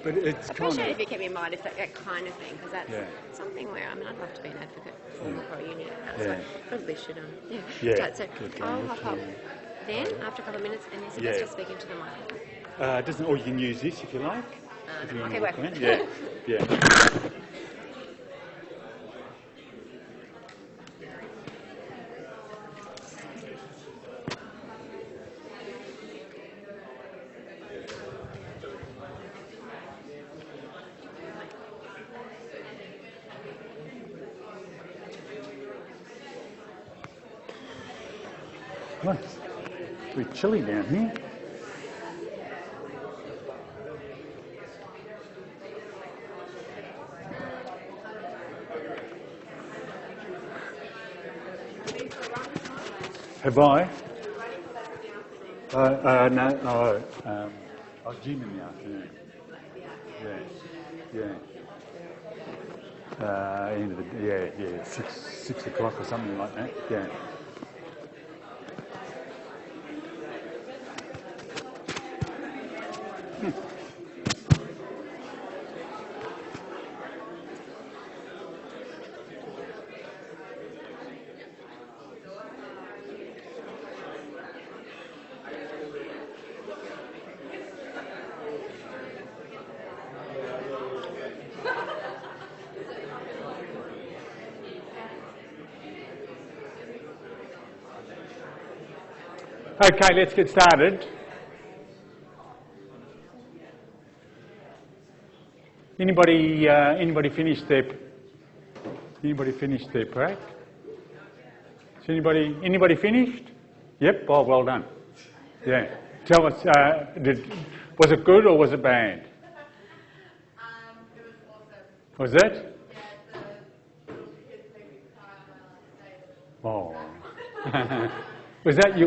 But it's I kind appreciate of... if you keep in mind if that kind of thing, because that's something where, I mean, I'd love to be an advocate for a union. So I probably should start. So I'll hop up then after a couple of minutes and then suggest just speaking to the mic. Or you can use this if you like. If you okay, want wait. to yeah. Well, it's pretty chilly down here. Have I? No. I gym in the afternoon. Yeah. 6 o'clock or something like that. Yeah. Okay, let's get started. Anybody finish their prac? Is anybody finished? Yep. Oh, well done. Yeah. Tell us, was it good or was it bad? It was awesome. Was it? Yeah, the little kids made me cry when I last day. Oh. Was that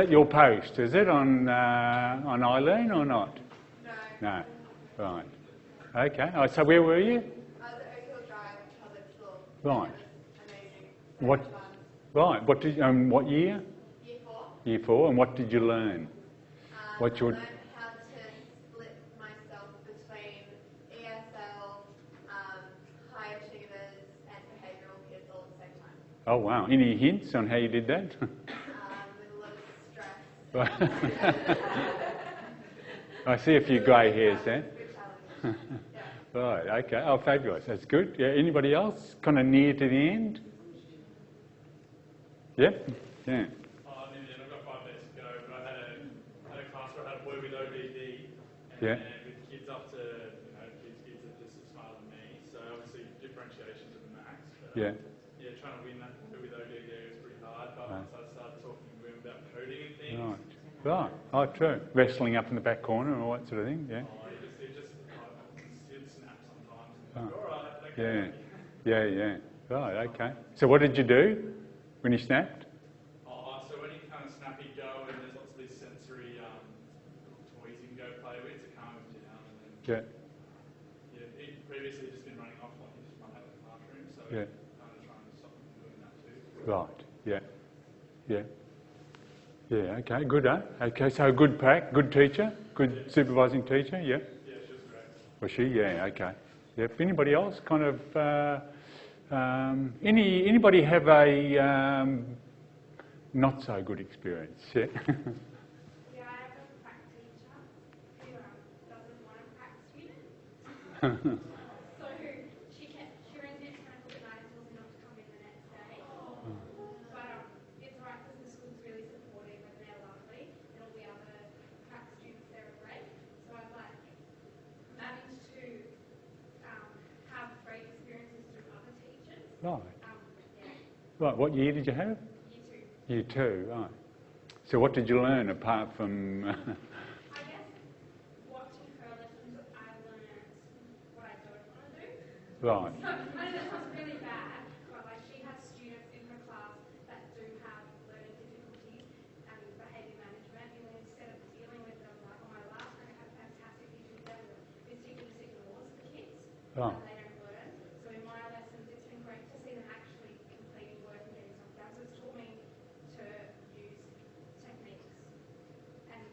your post? Is it on Eileen or not? No. No. Right. Okay. Oh, so where were you? I was at Oak Hill Drive Public School. Right. It was amazing. What? Fun. Right. What year? Year 4. Year 4. And what did you learn? What's your? I learned how to split myself between ESL, high achievers, and behavioural kids all at the same time. Oh wow. Any hints on how you did that? With a lot of stress. I see a few grey hairs there. Good challenge. Yeah. Right, okay. Oh, fabulous. That's good. Yeah. Anybody else? Kind of near to the end? Yep. Yeah. I've got 5 days to go, but I had a class where I had a boy with ODD Yeah. and with kids up to, kids are just as smart as me, so obviously differentiation to the max. But, Yeah. Trying to win that with ODD was pretty hard, but once I started talking to him about coding and things, Right. Oh, true. Wrestling up in the back corner and all that sort of thing. Yeah. he'd snap sometimes. And Oh. all right, okay. Yeah. Right. Okay. So what did you do when he snapped? So when he kind of snap, he'd go, and there's lots of these sensory toys you can go play with to calm him down. And then, he'd previously just been running off like he just run out of the classroom, so kind of trying to stop him from doing that too. Right. Yeah. Okay. Good. Okay. So good prac, good teacher, good supervising teacher. Yeah. Yeah, she was great. Was she? Yeah. Okay. Yep. Anybody else? Kind of. Anybody have a not so good experience? Yeah. Yeah, I have a prac teacher who doesn't want a prac student. So she rings me at 10 o'clock at night and tells me not to come in the next day. But it's right because the school's really supportive and they're lovely, and all the other prac students there are great. So I've managed to have great experiences through other teachers. Right. Yeah. Right. What year did you have? Year 2. Year 2. Right. So what did you learn apart from? I guess watching her lessons, I learned what I don't want to do. Right. So, I know that sounds really bad, but she has students in her class that do have learning difficulties and behaviour management, and instead of dealing with them on my last night, I had fantastic teachers that were distinctly ignores the kids. Right. And they don't learn. So in my lessons, it's been great to see them actually completing work and getting stuff done. So it's taught me to use techniques and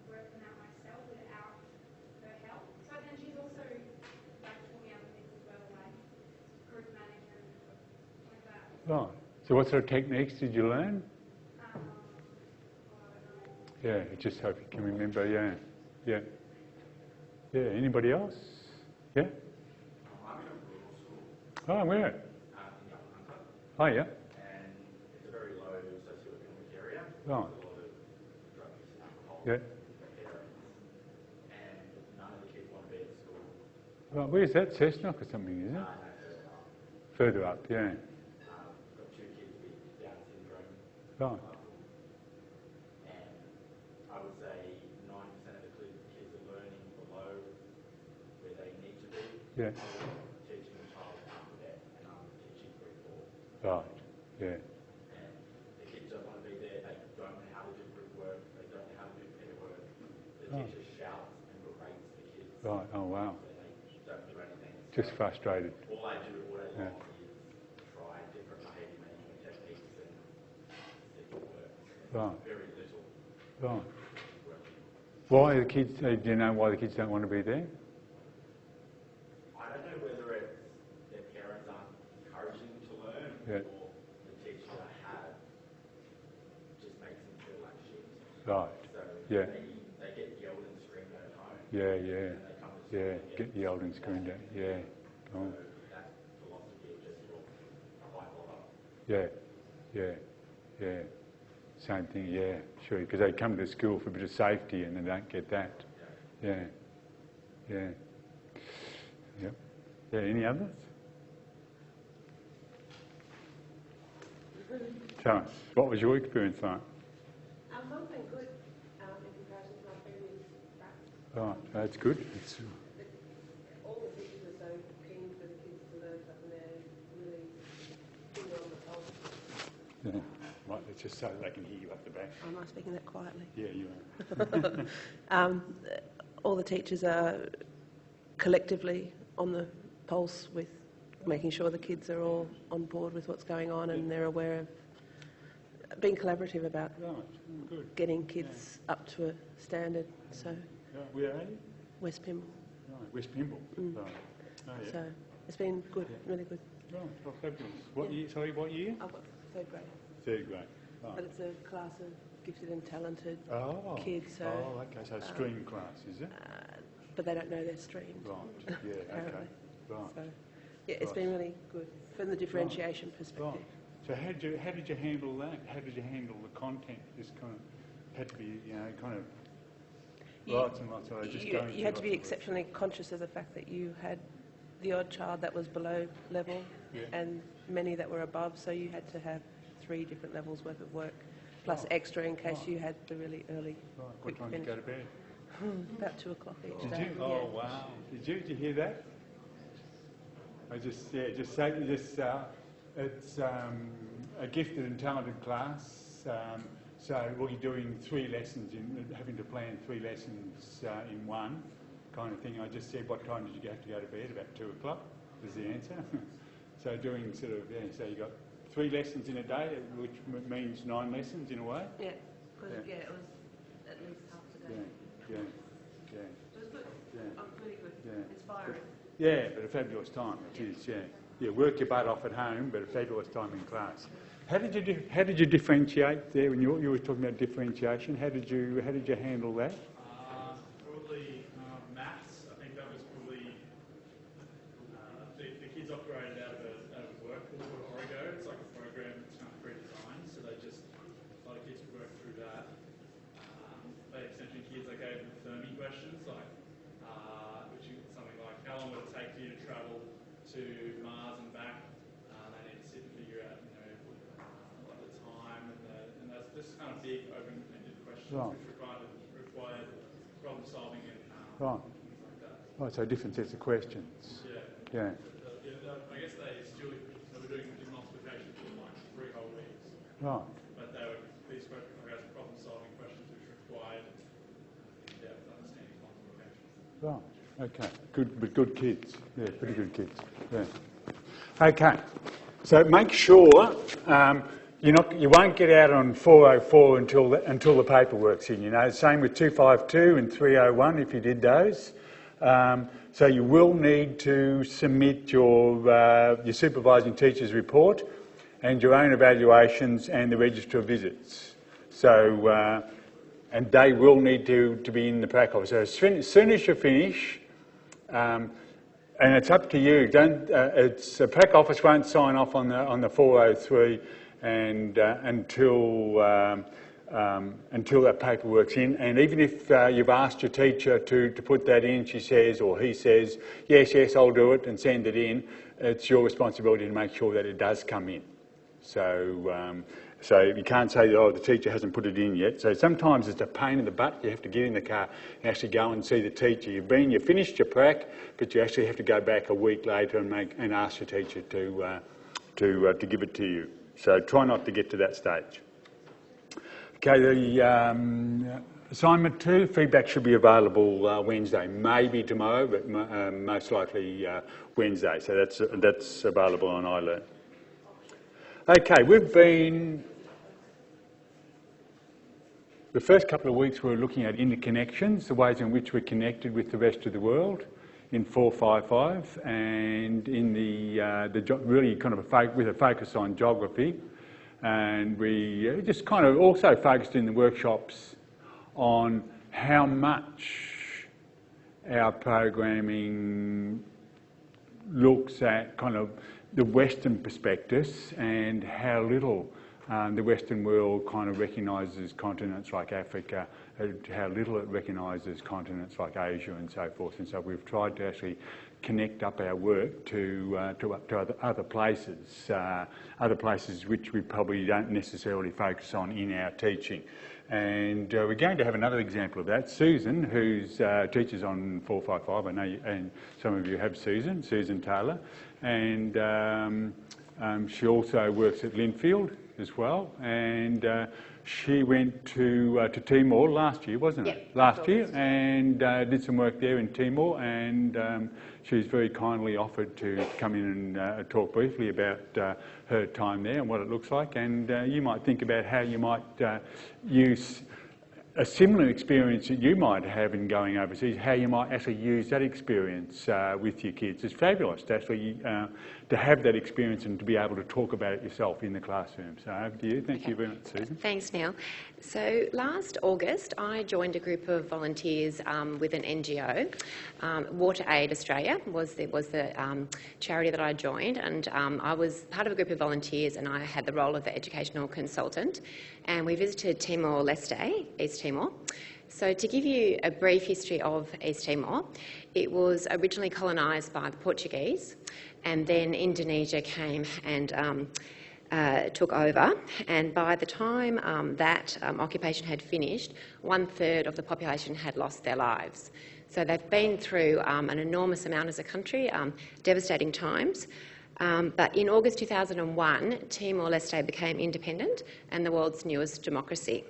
work them out myself without her Right. So what sort of techniques did you learn? Yeah, just hope you can remember, yeah. Yeah. Yeah, anybody else? Yeah? I'm in a rural school Oh, where? in Young Hunter, Oh, yeah. and it's a very low socioeconomic area. Right. There's a lot of drug use and alcohol Yeah. for parents, and none of the kids want to be at school. Right, where's that? Cessnock or something, is it? Further up, yeah. Got 2 kids with Down syndrome, Right. and I would say 90% of the kids are learning below where they need to be. Yeah. I'm teaching a child alphabet, and I'm teaching 3, 4. Right. Yeah. And the kids don't want to be there. They don't know how to do group work. They don't know how to do pair work. The Oh. teacher shouts and berates the kids. Right. Oh, wow. So they don't do anything. Just frustrated. All I do all day Yeah. long is try different behaviour management techniques and see what works. Right. Very little Right. working. Why are the kids, do you know why the kids don't want to be there? I don't know whether it's their parents aren't encouraging them to learn, Yeah. or the teacher I have just makes them feel like shit. Right. So Yeah. they get yelled and screamed at home. Yeah, yeah. And they come to school Yeah, and get yelled and screamed at. Yeah. Oh. So that philosophy of just why bother? Yeah. Yeah. Yeah. Same thing, yeah, sure. Because they come to school for a bit of safety and they don't get that. Yeah. Yeah. Yep. Yeah, any others? Tell us, what was your experience like? Mine's been good in comparison to my previous practice. Right, that's good. It's, All the teachers are so keen for the kids to learn something. They're really finger on the pulse. yeah. Right, it's just so they can hear you up the back. Am I speaking that quietly? Yeah, you are. All the teachers are collectively on the pulse with making sure the kids are all on board with what's going on and they're aware of being collaborative about Right, good. getting kids up to a standard. So Right, where are you? West Pymble. Right, West Pymble. Right. Oh, yeah. So it's been good, really good. Right, oh, fabulous. What year, sorry, what year? I've got third grade. Third grade. Right. But it's a class of gifted and talented Oh, kids, so, oh, okay, so stream class, is it? but they don't know their stream. Right, yeah, okay, apparently. right. So, yeah, it's been really good from the differentiation Right. perspective. So how did you handle that? How did you handle the content? Just kind of had to be, you know, kind of lots and lots of just going You had to through be lots of exceptionally conscious of the fact that you had the odd child that was below level Yeah. and many that were above, so you had to have 3 different levels worth of work, plus Oh. extra in case Oh. you had the really early, Right, what quick time did you finish. go to bed? About 2 o'clock each Did day. you? Oh, wow. Did you hear that? I just, yeah, just say, it's a gifted and talented class. So we're doing 3 lessons, having to plan 3 lessons in one kind of thing. I just said, what time did you have to go to bed? About 2 o'clock was the answer. So doing sort of, yeah, so you got 3 lessons in a day, which means 9 lessons in a way. Yeah, 'cause, Yeah. it was at least half a Yeah, day. yeah, yeah. It was good. Yeah. Really good. Yeah. Inspiring. Yeah, but a fabulous time it is. Yeah, yeah. Work your butt off at home, but a fabulous time in class. How did you differentiate there when you were talking about differentiation? How did you handle that? Probably maths. I think that was probably the kids operated out of work called Origo. It's like a program that's kind of pre-designed, so they just a lot of kids would work through that. They extension kids, I gave them Fermi questions like which is something like how long would it take for you to travel to Mars and back? They need to sit and figure out, like the time and that's just kind of big open-ended questions Right. which required problem solving and Right. things like that. Right. So different sets of questions. Yeah. Yeah. I guess they were doing multiplication for like 3 whole weeks, Right. but these problem solving questions which required in-depth understanding of multiplication. Right. Okay. Good, but good kids. Yeah, pretty good kids. Yeah. Okay. So make sure you won't get out on 404 until the paperwork's in. You know, same with 252 and 301 if you did those. So you will need to submit your supervising teacher's report, and your own evaluations and the register of visits. So, and they will need to be in the prac office. So as soon as you finish, and it's up to you. It's the prac office won't sign off on the 403 and until that paperwork's in. And even if you've asked your teacher to put that in, she says or he says, yes, I'll do it and send it in, it's your responsibility to make sure that it does come in. So, so you can't say, oh, the teacher hasn't put it in yet. So sometimes it's a pain in the butt. You have to get in the car and actually go and see the teacher. You've finished your prac, but you actually have to go back a week later and ask your teacher to give it to you. So try not to get to that stage. Okay, the assignment 2, feedback should be available Wednesday, maybe tomorrow, but most likely Wednesday. So that's available on iLearn. Okay, the first couple of weeks we were looking at interconnections, the ways in which we're connected with the rest of the world in 455, and in the really kind of with a focus on geography. And we just kind of also focused in the workshops on how much our programming looks at kind of the Western prospectus and how little the Western world kind of recognises continents like Africa, how little it recognises continents like Asia and so forth. And so we've tried to actually connect up our work to other places which we probably don't necessarily focus on in our teaching. And we're going to have another example of that. Susan, who's teaches on 455, I know and some of you have Susan Taylor, and she also works at Linfield as well, and she went to Timor last year, wasn't it? Yep, last year, and did some work there in Timor, and she's very kindly offered to come in and talk briefly about her time there and what it looks like, and you might think about how you might use a similar experience that you might have in going overseas, how you might actually use that experience with your kids. It's fabulous to actually to have that experience and to be able to talk about it yourself in the classroom. So over to you. Thank you very much, Susan. Thanks, Neil. So last August, I joined a group of volunteers with an NGO. WaterAid Australia was the charity that I joined, and I was part of a group of volunteers, and I had the role of the educational consultant. And we visited Timor-Leste, East Timor. So to give you a brief history of East Timor, it was originally colonised by the Portuguese, and then Indonesia came and took over, and by the time that occupation had finished, 1/3 of the population had lost their lives. So they've been through an enormous amount as a country, devastating times. But in August 2001, Timor-Leste became independent and the world's newest democracy.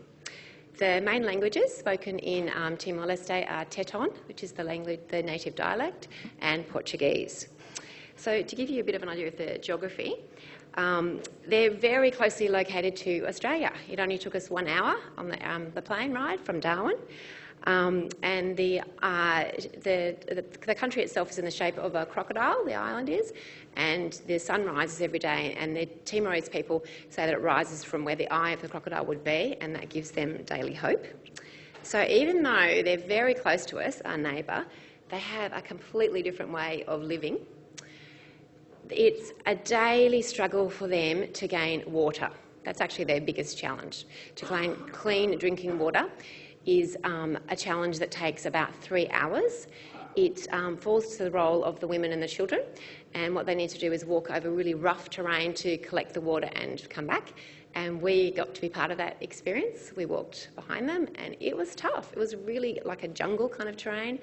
The main languages spoken in Timor-Leste are Teton, which is the native dialect, and Portuguese. So to give you a bit of an idea of the geography, they're very closely located to Australia. It only took us 1 hour on the plane ride from Darwin. And the country itself is in the shape of a crocodile, the island is, and the sun rises every day, and the Timorese people say that it rises from where the eye of the crocodile would be, and that gives them daily hope. So even though they're very close to us, our neighbour, they have a completely different way of living. It's a daily struggle for them to gain water. That's actually their biggest challenge. To gain clean drinking water is a challenge that takes about 3 hours. It falls to the role of the women and the children, and what they need to do is walk over really rough terrain to collect the water and come back. And we got to be part of that experience. We walked behind them, and it was tough. It was really like a jungle kind of terrain.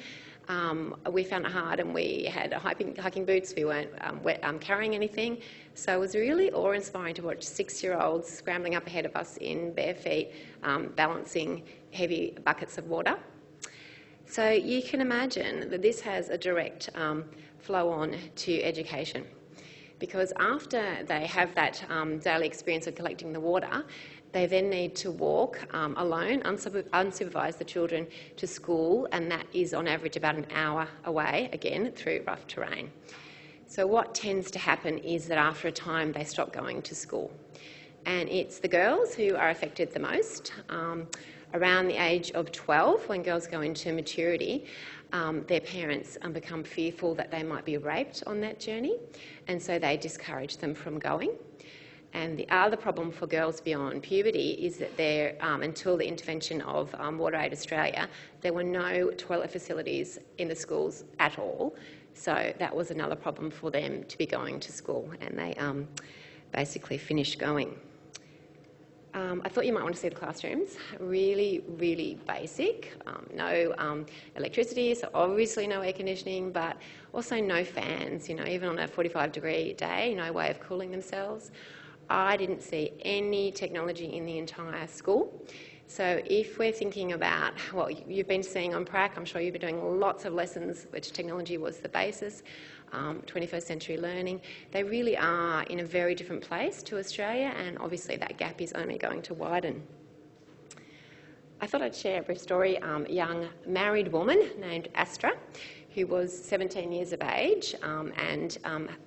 We found it hard, and we had hiking boots. We weren't carrying anything. So it was really awe-inspiring to watch 6-year-olds scrambling up ahead of us in bare feet, balancing heavy buckets of water. So you can imagine that this has a direct flow on to education, because after they have that daily experience of collecting the water, they then need to walk alone, unsupervised, the children to school, and that is on average about an hour away, again, through rough terrain. So what tends to happen is that after a time they stop going to school. And it's the girls who are affected the most. Around the age of 12, when girls go into maturity, their parents become fearful that they might be raped on that journey, and so they discourage them from going. And the other problem for girls beyond puberty is that until the intervention of WaterAid Australia, there were no toilet facilities in the schools at all. So that was another problem for them to be going to school, and they basically finished going. I thought you might want to see the classrooms. Really, really basic. No electricity, so obviously no air conditioning, but also no fans. Even on a 45-degree day, no way of cooling themselves. I didn't see any technology in the entire school. So if we're thinking about what you've been seeing on PRAC, I'm sure you've been doing lots of lessons which technology was the basis, 21st century learning. They really are in a very different place to Australia, and obviously that gap is only going to widen. I thought I'd share a brief story. A young married woman named Astra, who was 17 years of age and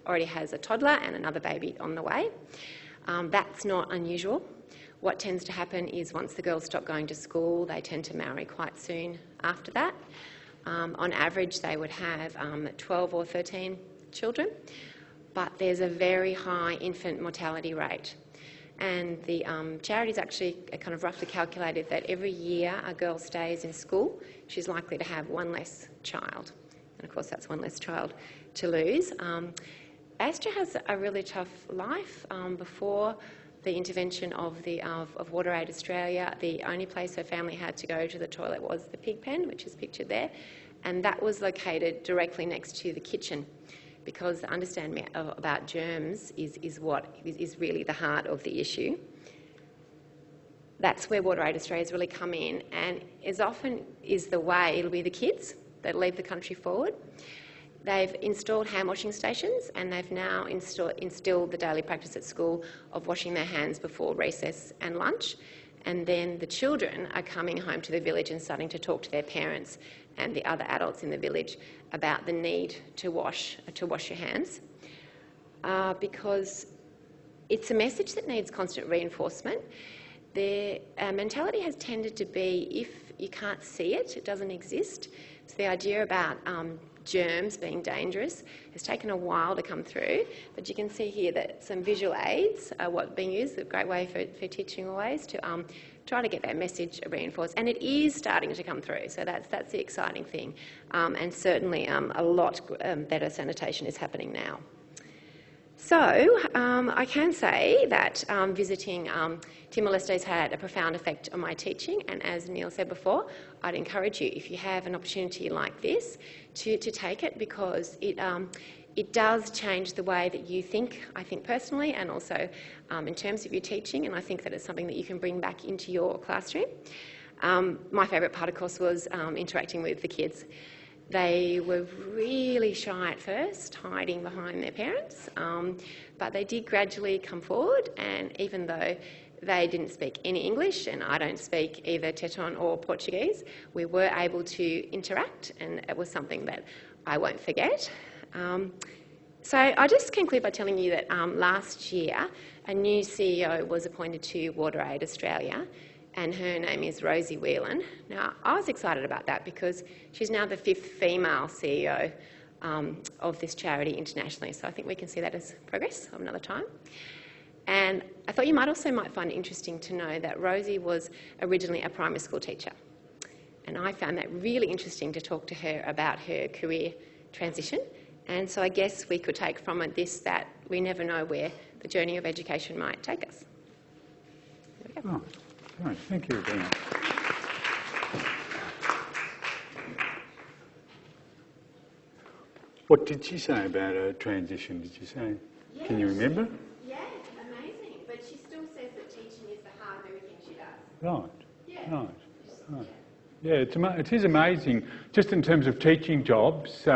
already has a toddler and another baby on the way. That's not unusual. What tends to happen is once the girls stop going to school, they tend to marry quite soon after that. On average, they would have 12 or 13 children, but there's a very high infant mortality rate. And the charity's actually kind of roughly calculated that every year a girl stays in school, she's likely to have one less child. And of course, that's one less child to lose. Astra has a really tough life. Before the intervention of WaterAid Australia, the only place her family had to go to the toilet was the pig pen, which is pictured there, and that was located directly next to the kitchen, because the understanding about germs is what is really the heart of the issue. That's where WaterAid Australia's really come in, and as often is the way, it'll be the kids that lead the country forward. They've installed hand washing stations, and they've now instilled the daily practice at school of washing their hands before recess and lunch. And then the children are coming home to the village and starting to talk to their parents and the other adults in the village about the need to wash your hands, because it's a message that needs constant reinforcement. Their mentality has tended to be, if you can't see it, it doesn't exist. So the idea about germs being dangerous has taken a while to come through, but you can see here that some visual aids are what's being used, a great way for teaching always to try to get that message reinforced, and it is starting to come through, so that's the exciting thing, and certainly a lot better sanitation is happening now. So I can say that visiting Timor-Leste has had a profound effect on my teaching, and as Neil said before, I'd encourage you, if you have an opportunity like this, to take it, because it does change the way that you think, I think personally, and also in terms of your teaching, and I think that it's something that you can bring back into your classroom. My favourite part, of course, was interacting with the kids. They were really shy at first, hiding behind their parents, but they did gradually come forward, and even though they didn't speak any English, and I don't speak either Teton or Portuguese, we were able to interact, and it was something that I won't forget. So I just conclude by telling you that last year a new CEO was appointed to WaterAid Australia, and her name is Rosie Whelan. Now, I was excited about that because she's now the 5th female CEO of this charity internationally, so I think we can see that as progress of another time. And I thought you might find it interesting to know that Rosie was originally a primary school teacher, and I found that really interesting to talk to her about her career transition. And so I guess we could take from it this, that we never know where the journey of education might take us. There we go. Oh, right, thank you, Dana. What did she say about her transition, did you say? Yeah, Can you remember? Yeah, amazing. But she still says that teaching is the heart of everything she does. Right, Yeah. right. Yeah, it is amazing, just in terms of teaching jobs,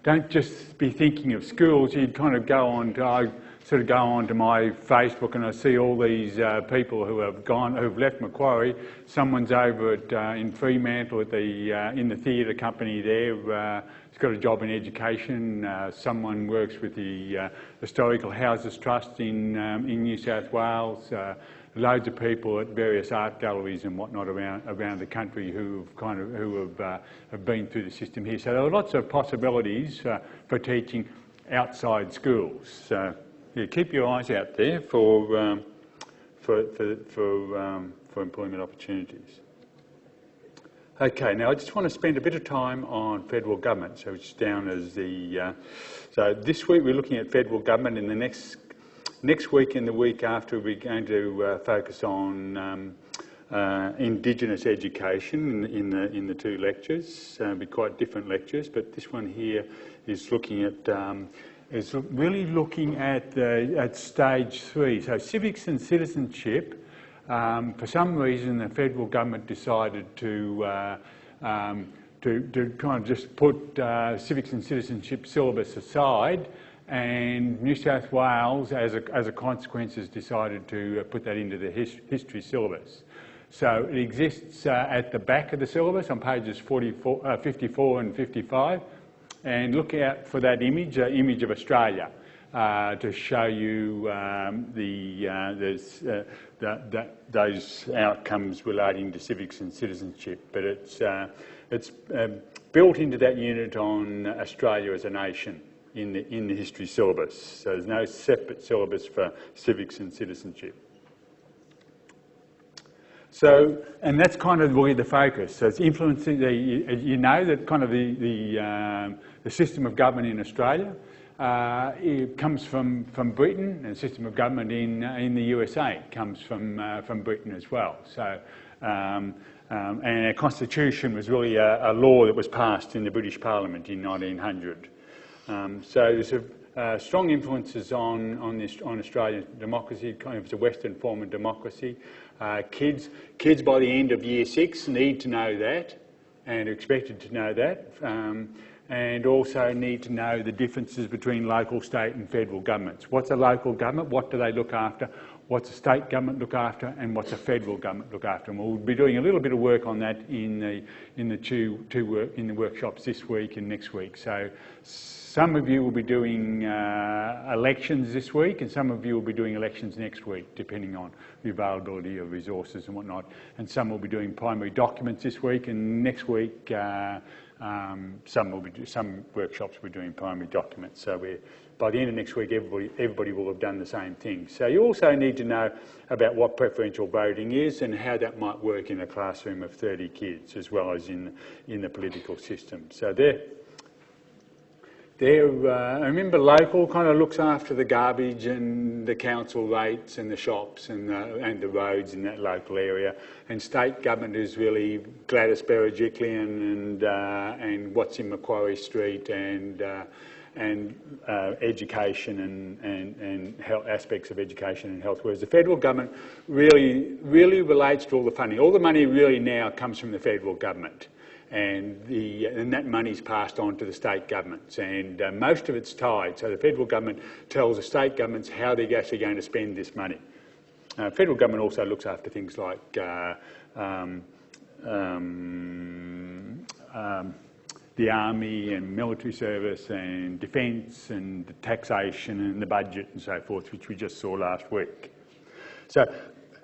don't just be thinking of schools. You'd kind of go on to, I sort of go on to my Facebook and I see all these people who've left Macquarie. Someone's over at in Fremantle at in the theatre company there. He's got a job in education. Someone works with the Historical Houses Trust in New South Wales. Loads of people at various art galleries and whatnot around the country who have been through the system here. So there are lots of possibilities for teaching outside schools. So yeah, keep your eyes out there for employment opportunities. Okay, now I just want to spend a bit of time on federal government. So it's down as the so this week we're looking at federal government. In the next week and the week after, we're going to focus on Indigenous education in the two lectures. It'll be quite different lectures, but this one here is looking at is really looking at stage 3. So civics and citizenship. For some reason, the federal government decided to kind of just put civics and citizenship syllabus aside. And New South Wales, as a consequence, has decided to put that into the history syllabus. So it exists at the back of the syllabus on pages 54 and 55. And look out for that image of Australia, to show you those outcomes relating to civics and citizenship. But it's built into that unit on Australia as a nation in the history syllabus. So there's no separate syllabus for civics and citizenship. So, and that's kind of really the focus. So it's influencing you know that kind of the system of government in Australia. It comes from Britain, and the system of government in the USA comes from Britain as well. So, and our constitution was really a law that was passed in the British Parliament in 1900. So there's strong influences on Australian democracy. Kind of it's a Western form of democracy. Kids by the end of Year 6 need to know that, and are expected to know that. And also need to know the differences between local, state and federal governments. What's a local government? What do they look after? What's a state government look after? And what's a federal government look after? And we'll be doing a little bit of work on that in the workshops this week and next week. So some of you will be doing elections this week, and some of you will be doing elections next week, depending on the availability of resources and whatnot. And some will be doing primary documents this week, and next week some workshops we're doing primary documents. So by the end of next week, everybody will have done the same thing. So you also need to know about what preferential voting is and how that might work in a classroom of 30 kids, as well as in the political system. So I remember local kind of looks after the garbage and the council rates and the shops and the roads in that local area, and state government is really Gladys Berejiklian and what's in Macquarie Street and education and health, aspects of education and health. Whereas the federal government really relates to all the funding. All the money really now comes from the federal government. And that money's passed on to the state governments, and most of it's tied. So the federal government tells the state governments how they're actually going to spend this money. Federal government also looks after things like the army and military service and defence and the taxation and the budget and so forth, which we just saw last week. So,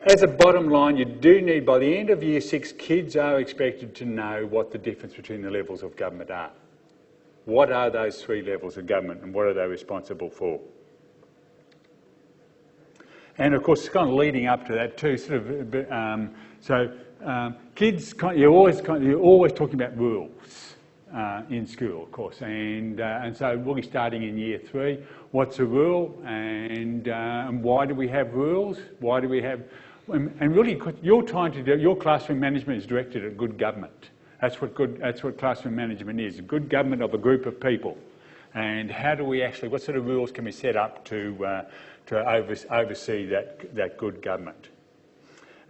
as a bottom line, you do need, by the end of Year 6, kids are expected to know what the difference between the levels of government are. What are those 3 levels of government and what are they responsible for? And of course, it's kind of leading up to that too. Kids, you're always talking about rules in school, of course, and so we'll be starting in Year 3. What's a rule, and why do we have rules? Why do we have? And really, you're trying to do, your classroom management is directed at good government. That's what classroom management is, good government of a group of people. And how do we actually, what sort of rules can we set up to oversee that good government?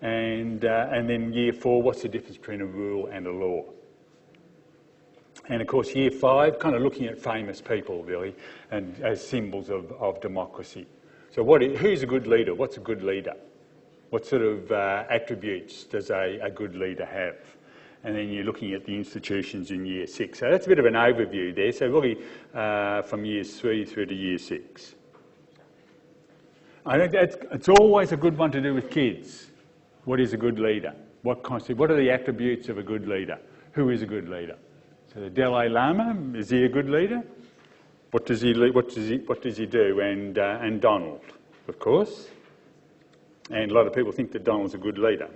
And then Year 4, what's the difference between a rule and a law? And of course, year 5, kind of looking at famous people really, and as symbols of democracy. So who's a good leader? What's a good leader? What sort of attributes does a good leader have? And then you're looking at the institutions in year 6. So that's a bit of an overview there. So really from years 3 through to year 6. I think it's always a good one to do with kids. What is a good leader? What are the attributes of a good leader? Who is a good leader? So the Dalai Lama, is he a good leader? What does he do? And Donald, of course. And a lot of people think that Donald's a good leader.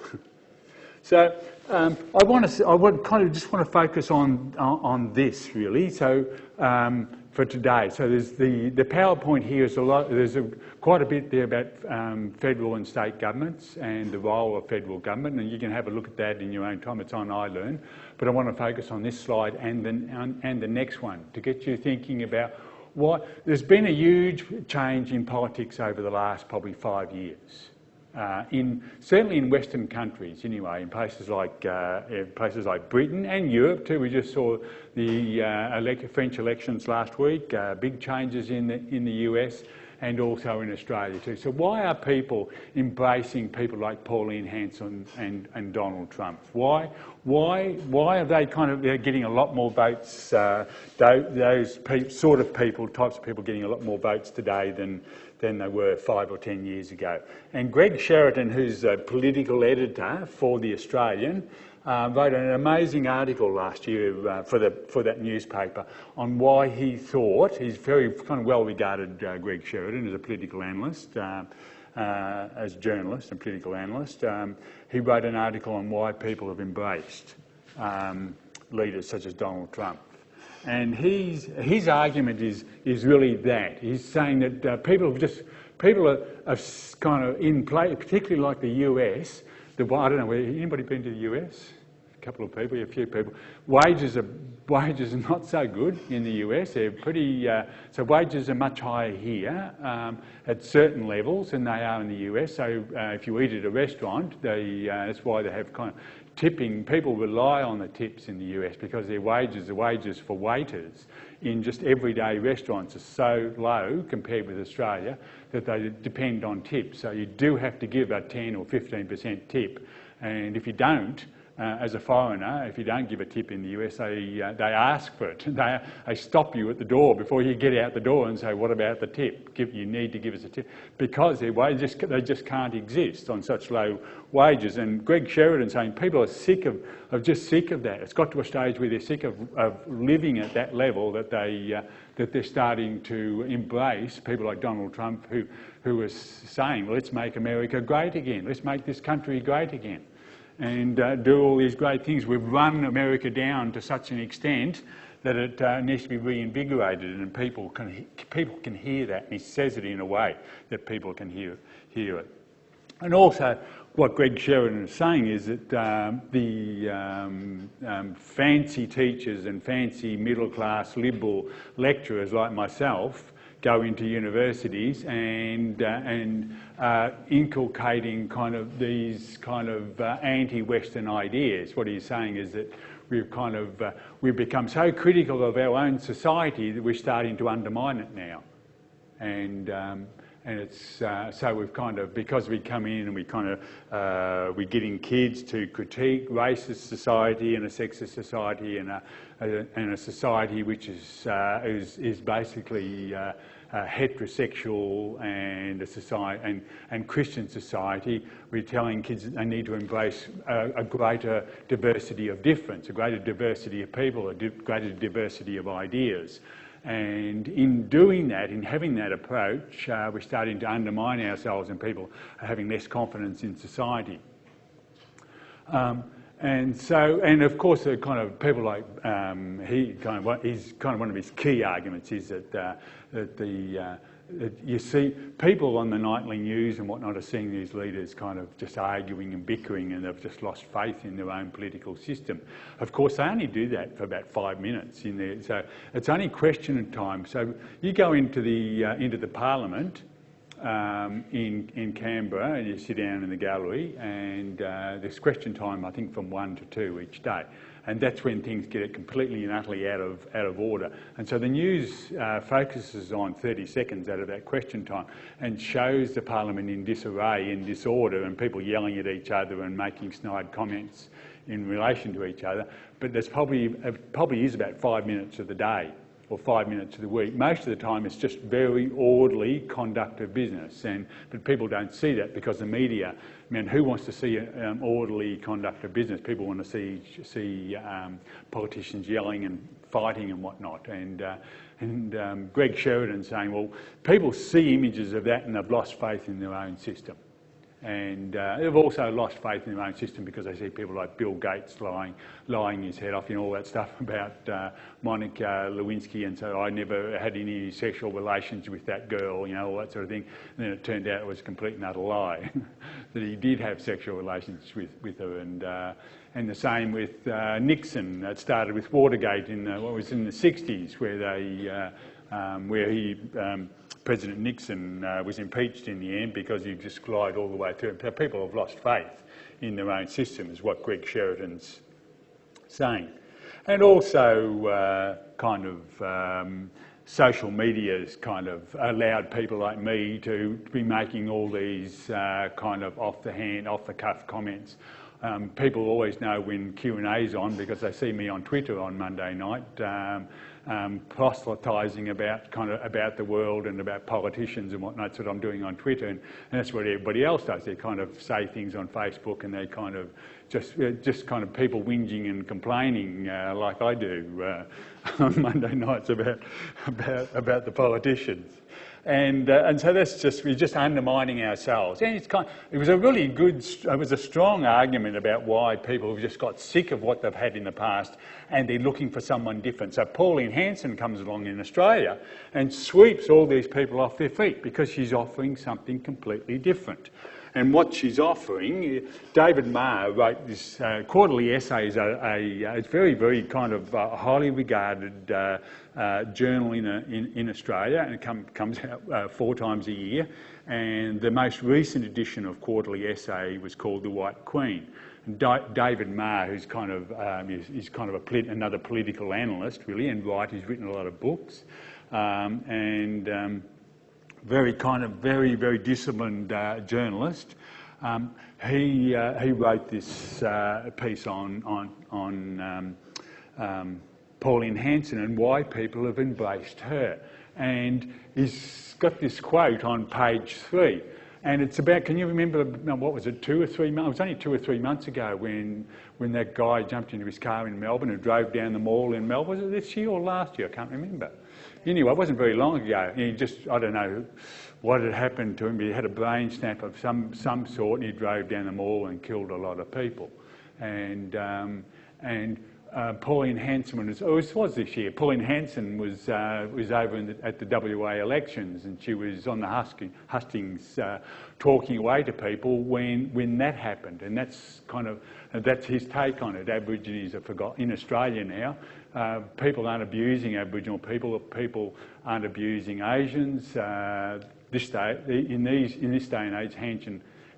So I just want to focus on this really. So for today, so there's the PowerPoint here is a lot. There's quite a bit there about federal and state governments and the role of federal government, and you can have a look at that in your own time. It's on iLearn, but I want to focus on this slide and the next one to get you thinking about what. There's been a huge change in politics over the last probably 5 years. Certainly in Western countries, anyway, in places like Britain and Europe too. We just saw the French elections last week. Big changes in the US and also in Australia too. So why are people embracing people like Pauline Hanson and Donald Trump? Why are they they're getting a lot more votes? Those types of people getting a lot more votes today than they were 5 or 10 years ago. And Greg Sheridan, who's a political editor for The Australian, wrote an amazing article last year for that newspaper on why he thought, he's very well regarded, Greg Sheridan, as a political analyst, as a journalist and political analyst. He wrote an article on why people have embraced leaders such as Donald Trump. And his argument is really that. He's saying that people are kind of in play, particularly like the US. I don't know, anybody been to the US? A couple of people, a few people. Wages are not so good in the US. They're pretty, so wages are much higher here at certain levels than they are in the US. So if you eat at a restaurant, that's why they have kind of tipping. People rely on the tips in the US because the wages for waiters in just everyday restaurants are so low compared with Australia that they depend on tips. So you do have to give a 10 or 15% tip, and if you don't, as a foreigner, if you don't give a tip in the US, they ask for it. They stop you at the door before you get out the door and say, "What about the tip? You need to give us a tip," because they just can't exist on such low wages. And Greg Sheridan saying people are sick of that. It's got to a stage where they're sick of living at that level that they're starting to embrace people like Donald Trump, who is saying, "Well, let's make America great again. Let's make this country great again." And do all these great things. We've run America down to such an extent that it needs to be reinvigorated, and people can hear that. And he says it in a way that people can hear it. And also, what Greg Sheridan is saying is that the fancy teachers and fancy middle-class liberal lecturers like myself go into universities and inculcating these anti-Western ideas. What he's saying is that we've become so critical of our own society that we're starting to undermine it now, and it's so we've because we come in and we're getting kids to critique racist society and a sexist society and a society which is basically heterosexual and a society and Christian society. We're telling kids that they need to embrace a greater diversity of difference, a greater diversity of people, a greater diversity of ideas. And in doing that, in having that approach, we're starting to undermine ourselves, and people are having less confidence in society. And of course, the people like one of his key arguments is that you see people on the nightly news and whatnot are seeing these leaders just arguing and bickering, and they've just lost faith in their own political system. Of course, they only do that for about 5 minutes in there, so it's only question time. So you go into the Parliament in Canberra, and you sit down in the gallery, and there's question time, I think, from 1 to 2 each day. and that's when things get completely and utterly out of order. And so the news focuses on 30 seconds out of that question time and shows the Parliament in disarray, in disorder, and people yelling at each other and making snide comments in relation to each other. But there's probably is about 5 minutes of the day or 5 minutes of the week. Most of the time it's just very orderly conduct of business, but people don't see that because the media, I mean, who wants to see orderly conduct of business? People want to see politicians yelling and fighting and whatnot. And Greg Sheridan saying, well, people see images of that and they've lost faith in their own system. And they've also lost faith in their own system because they see people like Bill Gates lying his head off, all that stuff about Monica Lewinsky, and so I never had any sexual relations with that girl, all that sort of thing. And then it turned out it was a complete and utter lie, that he did have sexual relations with her. And the same with Nixon. It started with Watergate in the 60s, where President Nixon was impeached in the end because he just lied all the way through. People have lost faith in their own system, is what Greg Sheridan's saying. And also social media has kind of allowed people like me to be making all these kind of off-the-cuff comments. People always know when Q&A's on because they see me on Twitter on Monday night, proselytising about the world and about politicians and whatnot. That's what I'm doing on Twitter, and that's what everybody else does. They kind of say things on Facebook, and they kind of just kind of people whinging and complaining like I do on Monday nights about the politicians. And so we're just undermining ourselves. And it was a strong argument about why people have just got sick of what they've had in the past and they're looking for someone different. So Pauline Hanson comes along in Australia and sweeps all these people off their feet because she's offering something completely different. And what she's offering, David Marr wrote this quarterly essay. It's very, very kind of highly regarded journal in Australia, and it comes out 4 times a year. And the most recent edition of Quarterly Essay was called The White Queen. And David Marr, who's kind of another political analyst really, and writer, he's written a lot of books, very, very disciplined journalist. He wrote this piece on Pauline Hanson and why people have embraced her. And he's got this quote on page 3. And it's about, can you remember, what was it, 2 or 3 months? It was only 2 or 3 months ago when that guy jumped into his car in Melbourne and drove down the mall in Melbourne. Was it this year or last year? I can't remember. Anyway, it wasn't very long ago. I don't know what had happened to him, but he had a brain snap of some sort, and he drove down the mall and killed a lot of people. And Pauline Hanson was this year. Pauline Hanson was over at the WA elections, and she was on the hustings talking away to people when that happened, and that's his take on it. Aborigines are forgotten in Australia now. People aren't abusing Aboriginal people. People aren't abusing Asians. In this day and age,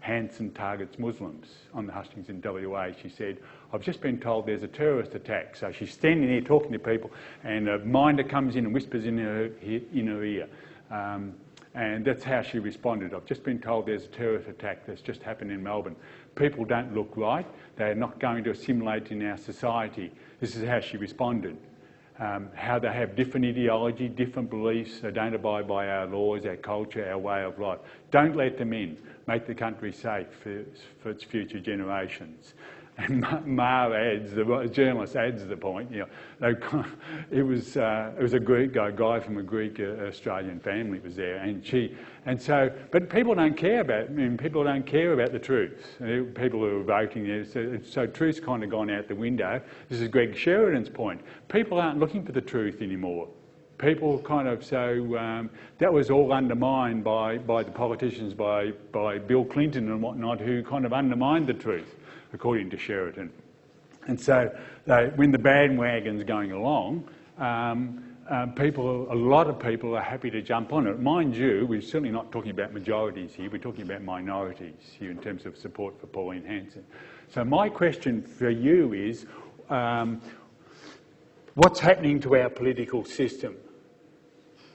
Hanson targets Muslims on the hustings in WA. She said, "I've just been told there's a terrorist attack." So she's standing there talking to people, and a minder comes in and whispers in her ear. And that's how she responded. "I've just been told there's a terrorist attack that's just happened in Melbourne. People don't look right. They're not going to assimilate in our society." This is how she responded. How they have different ideology, different beliefs. They don't abide by our laws, our culture, our way of life. Don't let them in. Make the country safe for its future generations. And Marr adds, the journalist adds the point, it was a Greek guy from a Greek Australian family was there, but people don't care about the truth. People who are voting there, so truth's kind of gone out the window. This is Greg Sheridan's point. People aren't looking for the truth anymore. People that was all undermined by the politicians, by Bill Clinton and whatnot, who kind of undermined the truth, according to Sheridan. And so when the bandwagon's going along, a lot of people are happy to jump on it. Mind you, we're certainly not talking about majorities here, we're talking about minorities here in terms of support for Pauline Hanson. So my question for you is, what's happening to our political system?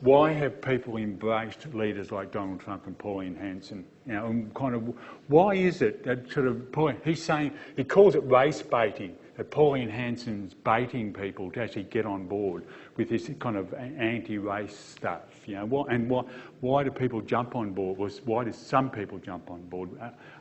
Why have people embraced leaders like Donald Trump and Pauline Hanson? You know, and kind of, why is it that sort of, he's saying, he calls it race baiting, that Pauline Hanson's baiting people to actually get on board with this kind of anti-race stuff, you know, why do people jump on board? Why do some people jump on board?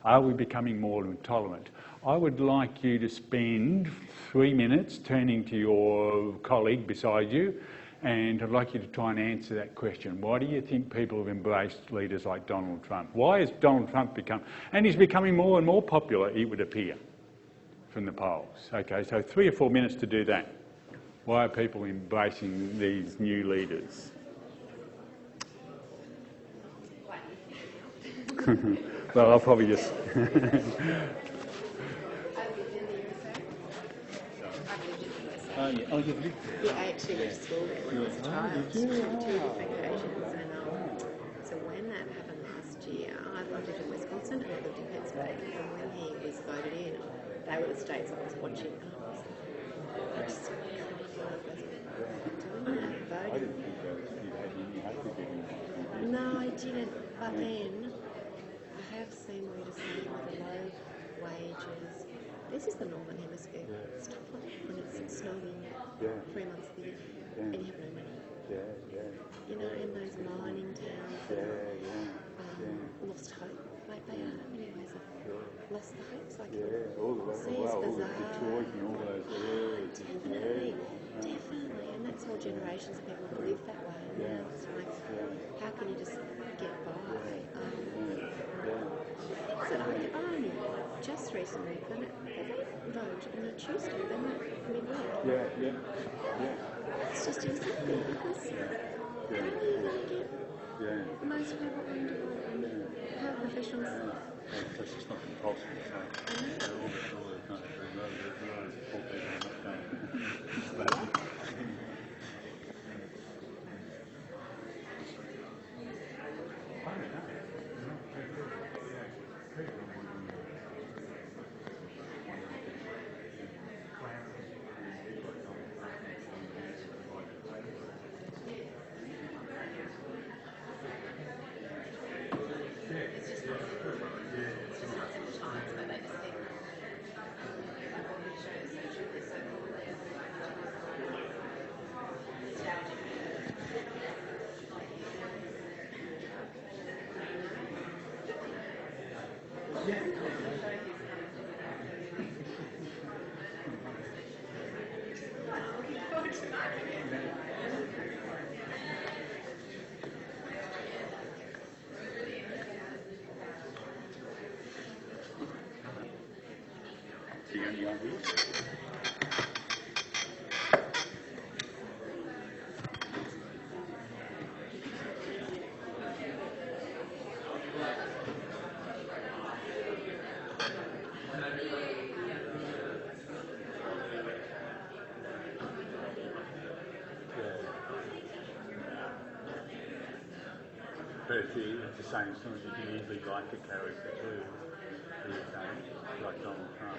Are we becoming more intolerant? I would like you to spend 3 minutes turning to your colleague beside you, and I'd like you to try and answer that question. Why do you think people have embraced leaders like Donald Trump? Why has Donald Trump become... And he's becoming more and more popular, it would appear, from the polls. Okay, so 3 or 4 minutes to do that. Why are people embracing these new leaders? Well, I'll probably just... Yeah, I actually went to school there when I was a child, two different occasions. And so when that happened last year, I lived in Wisconsin and I lived in Pittsburgh. And when he was voted in, they were the states I was watching. And I just couldn't believe doing that, voting. No, I didn't. But then I have seen leaders saying with the low wages. This is the Northern Hemisphere. Stuff like that when it's snowing 3 months of the year and you have no money. You know, in those mining towns that lost hope. Like they are, in many ways, have lost the hopes. Like all the Detroit and all those areas. Definitely. And that's whole generations of people who live that way. And now it's like, how can you just get by? So I only just recently, they vote on a Tuesday, they might midweek. It's just insane because how are you going to get most people into how professionals? It's just not compulsory, so all the kind of But it's the same thing, you can easily like a character too, like Donald Trump.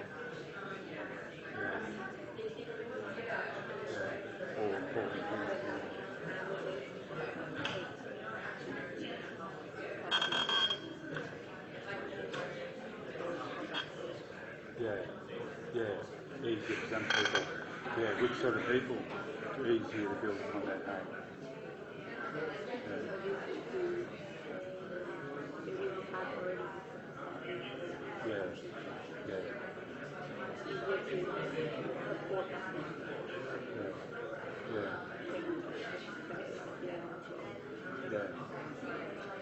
Or important things. Easier for some people. Which sort of people? Easier to build upon that home.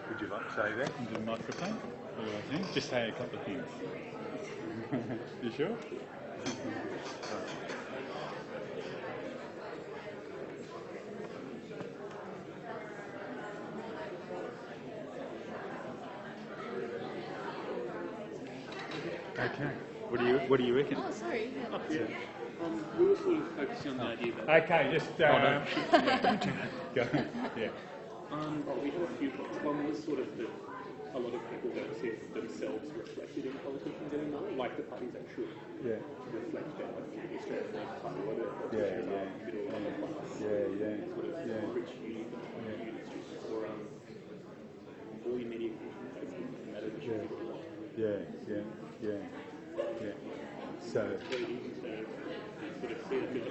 Would you like to say that into the microphone? Just say a couple of things. You sure? Okay. What do you reckon? Oh, sorry. We were sort of focusing on the idea that... Okay, just... go. we have a few thoughts. One was sort of that a lot of people don't see themselves reflected in politicians anymore, like the parties that should reflect them. Like the Australian Labor Party, or the middle class, sort of rich uni students, or all your media Facebook, and that is a lot. So, It's very easy to sort of see them in the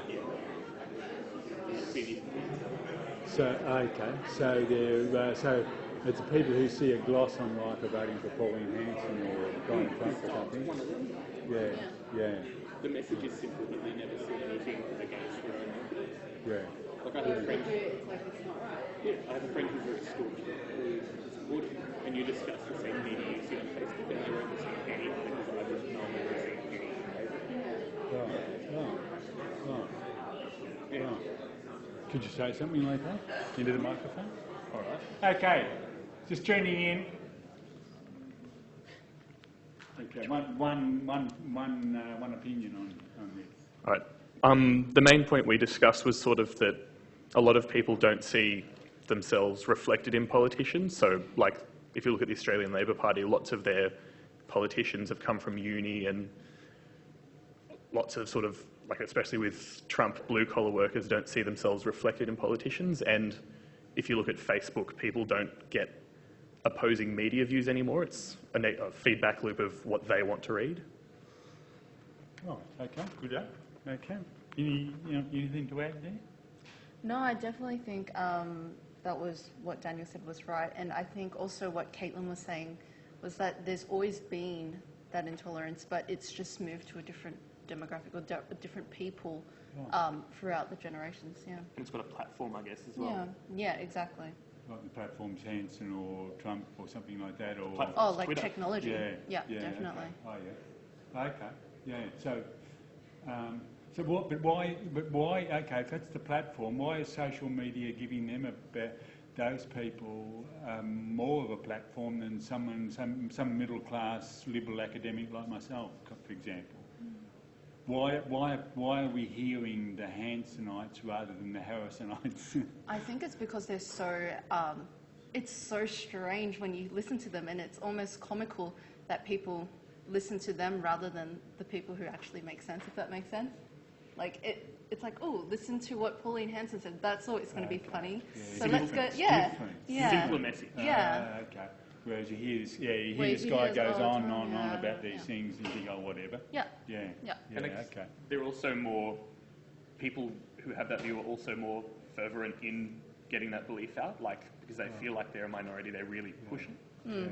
so it's the people who see a gloss on life are voting for Pauline Hanson or Donald Trump or something. One of them. The message is simple, that they never see anything against their own members. Like I have a friend. It's like it's not right. I have a friend who's very staunch, who's supportive, and you discuss the same media you see on Facebook, and they won't see any because I don't know never seen any Could you say something like that into the microphone? All right. Okay. Just tuning in. Okay. One opinion on this. All right. The main point we discussed was sort of that a lot of people don't see themselves reflected in politicians. So, like, if you look at the Australian Labor Party, lots of their politicians have come from uni, and lots of sort of, like, especially with Trump, blue-collar workers don't see themselves reflected in politicians. And if you look at Facebook, people don't get opposing media views anymore. It's a feedback loop of what they want to read. Oh, okay. Good. Okay. Anything to add there? No, I definitely think that was what Daniel said was right. And I think also what Caitlin was saying was that there's always been that intolerance, but it's just moved to a different demographic or different people throughout the generations. Yeah. And it's got a platform, I guess, as well. Yeah, exactly. Like the platforms Hanson or Trump or something like that, or like Twitter. Technology. Yeah, definitely. Okay. Oh yeah. Okay. Yeah. So, But why? Okay, if that's the platform, why is social media giving them those people more of a platform than some middle class liberal academic like myself, for example? Why are we hearing the Hansonites rather than the Harrisonites? I think it's because they're so. It's so strange when you listen to them, and it's almost comical that people listen to them rather than the people who actually make sense. If that makes sense. Like it's like, oh, listen to what Pauline Hanson said. That's always going to be funny. Yeah, so let's go. Yeah, simpler message. Yeah. Okay. Whereas you hear this guy goes on and on about these things, and you think, oh, whatever. Yeah. And okay. There are also more people who have that view are also more fervent in getting that belief out, like because they feel like they're a minority, they really push it. Yeah,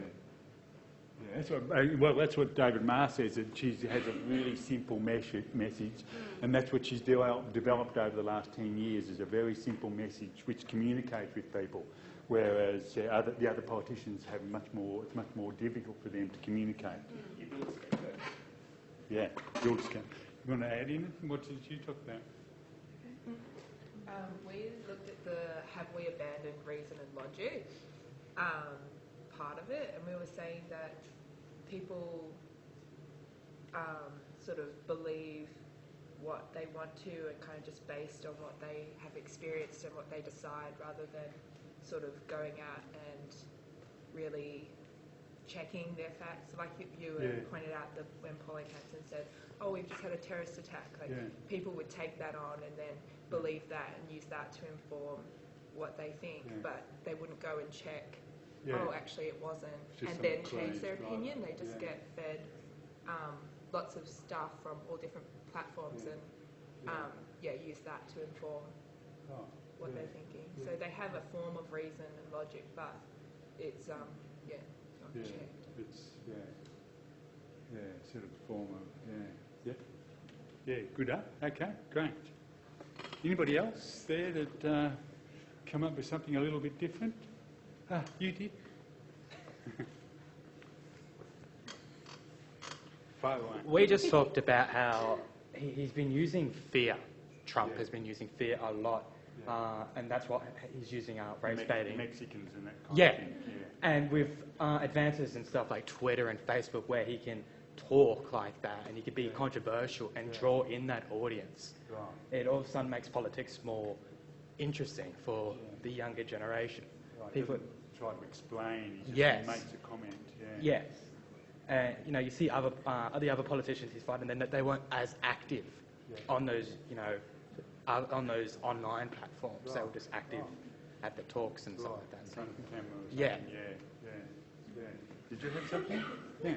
that's what David Marr says, that she has a really simple message, and that's what she's developed over the last 10 years, is a very simple message which communicates with people, whereas the other politicians have it's much more difficult for them to communicate. Yeah, build scale. You want to add in? What did you talk about? We looked at the have we abandoned reason and logic part of it, and we were saying that people sort of believe what they want to and kind of just based on what they have experienced and what they decide, rather than sort of going out and really checking their facts. Like you pointed out that when Pauline Hanson said, oh, we've just had a terrorist attack, people would take that on and then believe that and use that to inform what they think, but they wouldn't go and check, oh, actually it wasn't, and then change their opinion. They just get fed lots of stuff from all different platforms and use that to inform what they're thinking. So they have a form of reason and logic, but it's not checked. It's sort of a form of good. Okay, great. Anybody else there that come up with something a little bit different? You did. Far away. We just talked about how he's been using fear. Trump has been using fear a lot, and that's what he's using race baiting. Mexicans and that kind of thing. Yeah. And with advances and stuff like Twitter and Facebook, where he can talk like that and he can be controversial and draw in that audience, it all of a sudden makes politics more interesting for the younger generation. Right. People try to explain. He just Yes. makes a comment. Yeah. Yes. And you see the other politicians he's fighting, and they weren't as active on those, on those online platforms. Right. They were just active at the talks and stuff like that. In front of the camera or Yeah. something. Yeah. Did you have something? Yeah.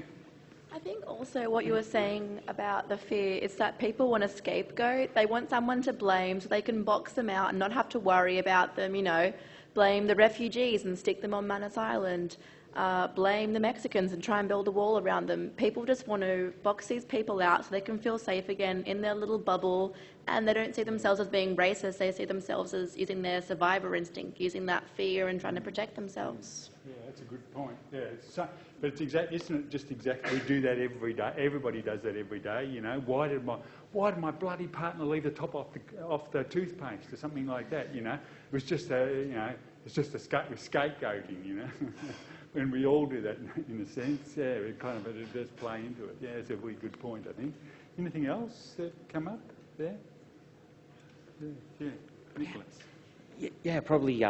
I think also what you were saying about the fear is that people want a scapegoat. They want someone to blame so they can box them out and not have to worry about them, blame the refugees and stick them on Manus Island, blame the Mexicans and try and build a wall around them. People just want to box these people out so they can feel safe again in their little bubble, and they don't see themselves as being racist. They see themselves as using their survivor instinct, using that fear and trying to protect themselves. Yeah, that's a good point. Yeah, but it's isn't it just exactly? We do that every day. Everybody does that every day. Why did my bloody partner leave the top off the toothpaste or something like that? It was just it's just a scapegoating. When we all do that in a sense, yeah, it does play into it. Yeah, it's a really good point, I think. Anything else that come up there? Yeah, Nicholas. Yeah, probably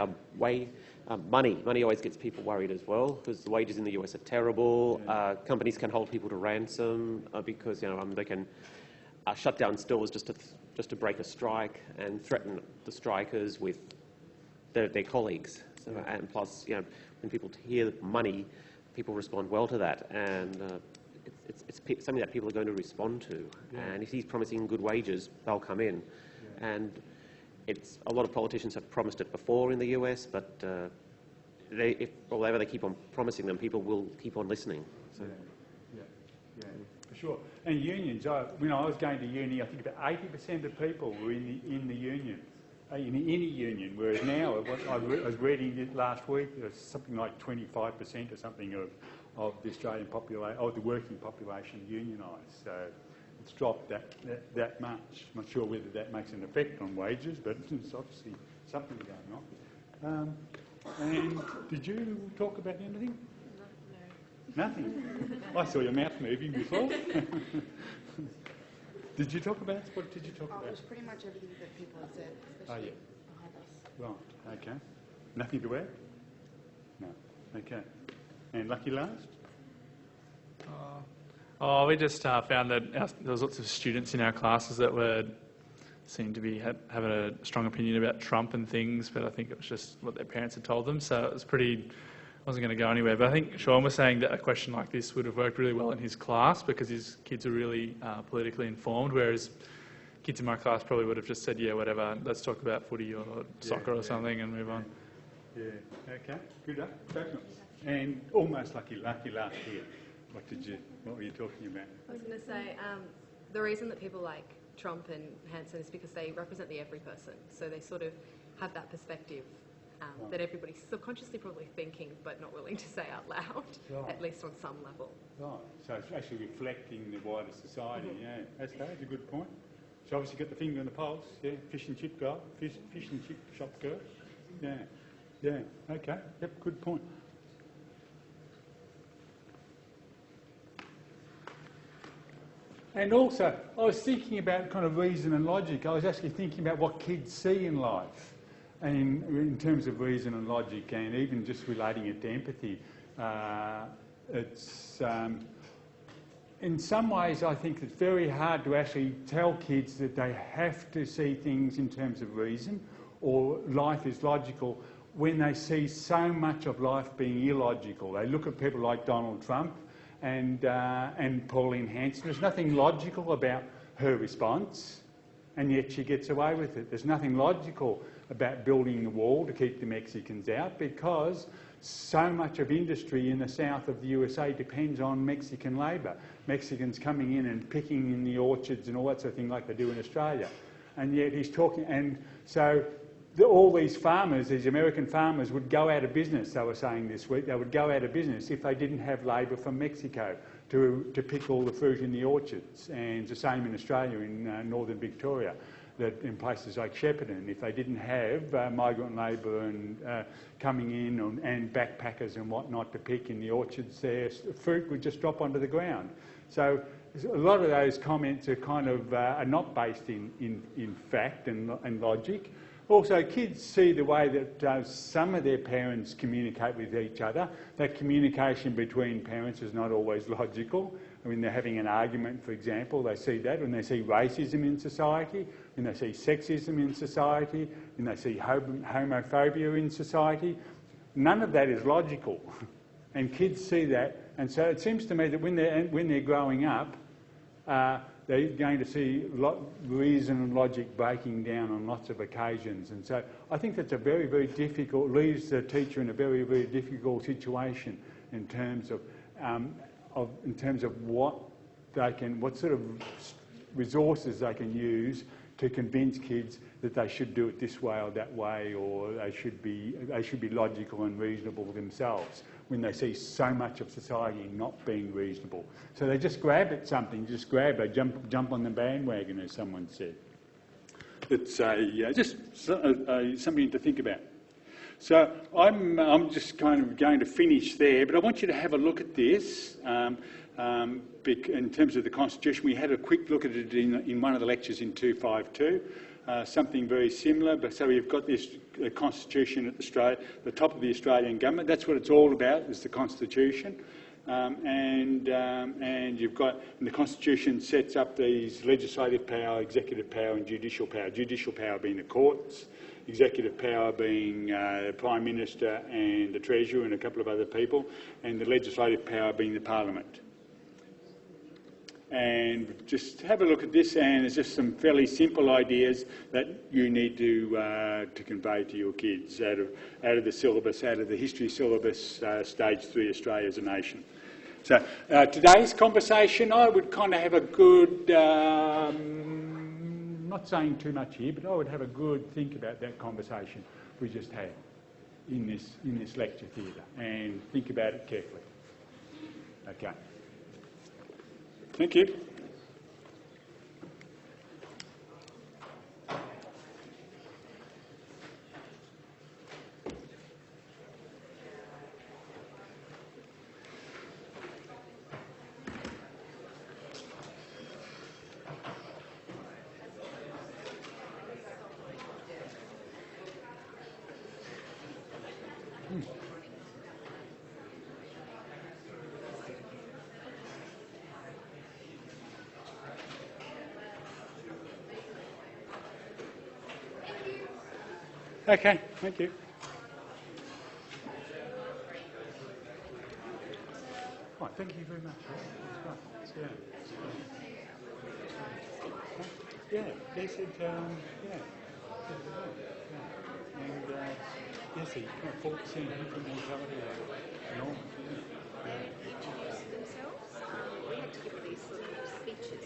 money. Money always gets people worried as well, because the wages in the US are terrible. Companies can hold people to ransom because they can shut down stores just to break a strike and threaten the strikers with their colleagues. So, and plus, when people hear money, people respond well to that, and it's something that people are going to respond to. And if he's promising good wages, they'll come in. And a lot of politicians have promised it before in the US, but whatever they keep on promising them, people will keep on listening. So. Yeah, for sure. And unions, when I was going to uni, I think about 80% of people were in the union, in any union, whereas now, I was reading it last week, there's something like 25% or something of the Australian population, of the working population unionised. So it's dropped that much. I'm not sure whether that makes an effect on wages, but it's obviously something going on. And did you talk about anything? No. Nothing? I saw your mouth moving before. Did you talk about, what did you talk about? It was pretty much everything that people have said, especially behind us. Right, okay. Nothing to add? No. Okay. And Lucky last? We just found that there was lots of students in our classes that seemed to be having a strong opinion about Trump and things, but I think it was just what their parents had told them, so it was wasn't going to go anywhere. But I think Sean was saying that a question like this would have worked really well in his class because his kids are really politically informed, whereas kids in my class probably would have just said, yeah, whatever, let's talk about footy or soccer or something and move on. Yeah, okay, good. And almost lucky last year. What were you talking about? I was going to say, the reason that people like Trump and Hanson is because they represent the every person. So they sort of have that perspective that everybody's subconsciously probably thinking but not willing to say out loud, at least on some level. Right, so it's actually reflecting the wider society, yeah. That's a good point. So obviously got the finger on the pulse, yeah. Fish and chip shop girl. Yeah, okay, yep, good point. And also, I was thinking about kind of reason and logic. I was actually thinking about what kids see in life, and in terms of reason and logic, and even just relating it to empathy. In some ways, I think it's very hard to actually tell kids that they have to see things in terms of reason, or life is logical, when they see so much of life being illogical. They look at people like Donald Trump and Pauline Hanson. There's nothing logical about her response, and yet she gets away with it. There's nothing logical about building the wall to keep the Mexicans out, because so much of industry in the south of the USA depends on Mexican labour. Mexicans coming in and picking in the orchards and all that sort of thing like they do in Australia. And yet he's talking, and so all these farmers, these American farmers, would go out of business, they were saying this week. They would go out of business if they didn't have labour from Mexico to pick all the fruit in the orchards. And it's the same in Australia, in northern Victoria, that in places like Shepparton, if they didn't have migrant labour and coming in and backpackers and whatnot to pick in the orchards, their fruit would just drop onto the ground. So a lot of those comments are kind of are not based in fact and logic. Also, kids see the way that some of their parents communicate with each other. That communication between parents is not always logical. When they're having an argument, for example, they see that. When they see racism in society, when they see sexism in society, when they see homophobia in society, none of that is logical. And kids see that. And so it seems to me that when they're growing up, they're going to see reason and logic breaking down on lots of occasions. And so I think that's a very, very difficult, leaves the teacher in a very, very difficult situation in terms of what sort of resources they can use to convince kids that they should do it this way or that way, or they should be logical and reasonable themselves when they see so much of society not being reasonable. So they just grab at something, they jump on the bandwagon, as someone said. It's just something to think about. So I'm just kind of going to finish there, but I want you to have a look at this. In terms of the Constitution, we had a quick look at it in one of the lectures in 252, something very similar. But so we've got this Constitution at the top of the Australian government. That's what it's all about, is the Constitution. And the Constitution sets up these legislative power, executive power and judicial power. Judicial power being the courts, executive power being the Prime Minister and the Treasurer and a couple of other people, and the legislative power being the Parliament. And just have a look at this, and there's just some fairly simple ideas that you need to convey to your kids out of the syllabus, out of the history syllabus, Stage 3 Australia as a nation. So today's conversation, I would kind of have a good, not saying too much here, but I would have a good think about that conversation we just had in this lecture theatre, and think about it carefully. Okay. Thank you. Okay, thank you. Right, thank you very much. That's great. Yeah, they said, And yes, you can't 4% infant mortality enormous, isn't it? They introduced themselves. We had to give these sort of speeches.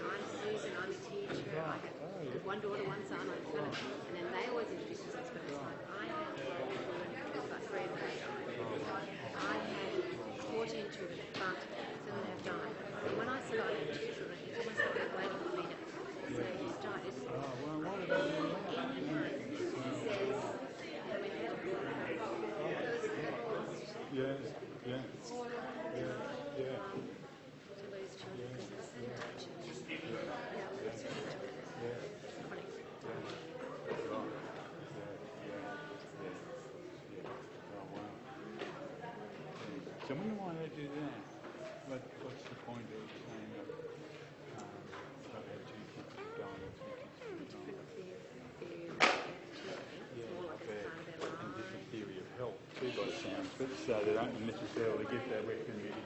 I'm Susan, I'm a teacher. I have one daughter, one son, I'm son. And then they always introduce themselves, but it's like, I have 3 of them died. I had 14 children, but 7 have died. And when I said I had 2 children, it's almost like they're waiting for me to say who's died. It's anyone who says how many people Yes. to lose children because of the sanitation. That's chronic. So when you want to do that, what's the point of saying that I've had 2 kids die and 2 kids die? And different theory of health too, by the sounds of it, so they don't necessarily get that recognition.